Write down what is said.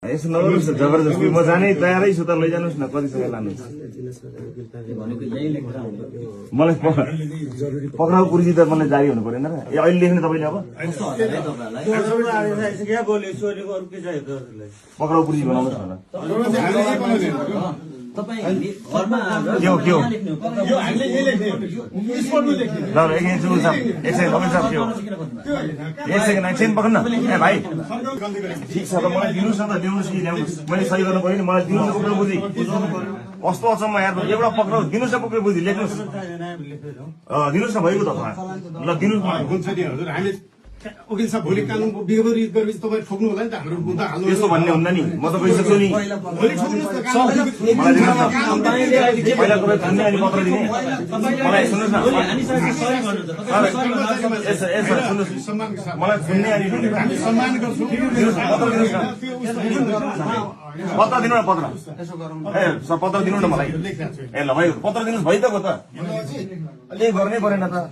यसो नगर्नुहोस् न जबरजस्ती म जाने तयारै छु त लैजानुहोस् न कति समय लानुहुन्छ मलाई पक्राउ पुर्जी त मलाई जारी हुनु परेन र अहिले लेख्ने तपाईँले अब पक्राउ पुर्जी बनाउनुहोस् न एकछिन पक्नु ए भाइ ठिक छ त मलाई दिनुहोस् न त ल्याउनुहोस् कि ल्याउनुहोस् मैले सही गर्नु पऱ्यो नि मलाई दिनुहोस् न पक्राउ पुर्जी कस्तो अचम्म यार एउटा पक्राउ दिनुहोस् न पक्राउ पुर्जी लेख्नुहोस् दिनुहोस् न भइगयो त ल दिनुहोस् वकिल साहब भोलि कानुनको विपरीत गरेपछि तपाईँ ठोक्नु होला नि त हाम्रो मुद्दा हाल्नु यस्तो भन्ने हुन्न नि म त गइसक्छु नि पहिला तपाईँ भन्ने अनि पत्र दिने मलाई सुन्नुहोस् न सुन्नुहोस् मलाई सुन्ने अनि सम्मान गर्छौँ पत्र दिनुहोस् न पत्र दिनु न पत्र ए पत्र दिनु न मलाई ए ल भाइ पत्र दिनुहोस् भइ त गयो त अलि गर्नै परेन त